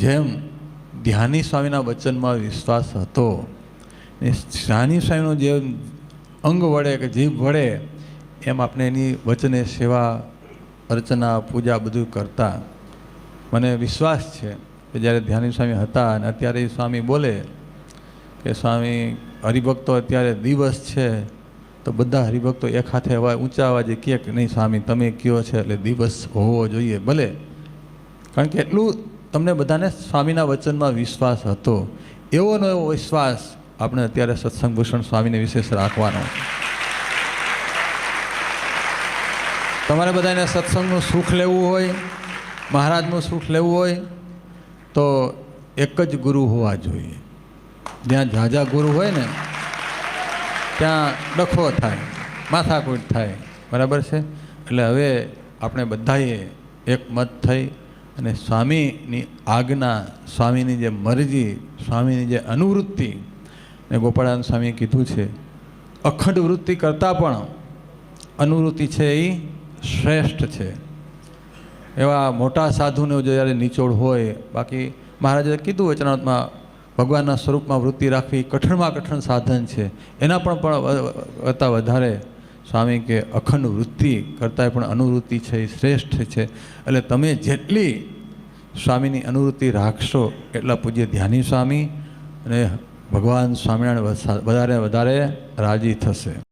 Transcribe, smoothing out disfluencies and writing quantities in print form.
જેમ ધ્યાની સ્વામીના વચનમાં વિશ્વાસ હતો ને ધ્યાની સ્વામીનો જે અંગ વડે કે જીભ વડે એમ આપણે એની વચને સેવા અર્ચના પૂજા બધું કરતા. મને વિશ્વાસ છે કે જ્યારે ધ્યાની સ્વામી હતા અને અત્યારે સ્વામી બોલે કે સ્વામી હરિભક્તો અત્યારે દિવસ છે તો બધા હરિભક્તો એક હાથે ઊંચા અવાજે કહે કે નહીં સ્વામી તમે કયો છે એટલે દિવસ હોવો જોઈએ ભલે, કારણ કે એટલું તમને બધાને સ્વામીના વચનમાં વિશ્વાસ હતો. એવો નો એવો વિશ્વાસ આપણે અત્યારે સત્સંગ ભૂષણ સ્વામીને વિશેષ રાખવાનો. તમારે બધાને સત્સંગનું સુખ લેવું હોય, મહારાજનું સુખ લેવું હોય તો એક જ ગુરુ હોવા જોઈએ. જ્યાં ઝાઝા ગુરુ હોય ને ત્યાં ડખો થાય, માથાકૂટ થાય, બરાબર છે. એટલે હવે આપણે બધાએ એક મત થઈ અને સ્વામીની આજ્ઞા, સ્વામીની જે મરજી, સ્વામીની જે અનુવૃત્તિ, ને ગોપાળાનંદ સ્વામીએ કીધું છે અખંડ વૃત્તિ કરતાં પણ અનુવૃત્તિ છે એ શ્રેષ્ઠ છે. એવા મોટા સાધુને જ્યારે નિચોડ હોય, બાકી મહારાજે કીધું વચનામૃતમાં ભગવાનના સ્વરૂપમાં વૃત્તિ રાખવી કઠણમાં કઠણ સાધન છે, એના પણ કરતાં વધારે સ્વામી કે અખંડ વૃત્તિ કરતાં પણ અનુવૃત્તિ છે એ શ્રેષ્ઠ છે. એટલે તમે જેટલી સ્વામીની અનુવૃત્તિ રાખશો એટલા પૂજ્ય ધ્યાની સ્વામી અને ભગવાન સ્વામિનારાયણ વધારે રાજી થશે.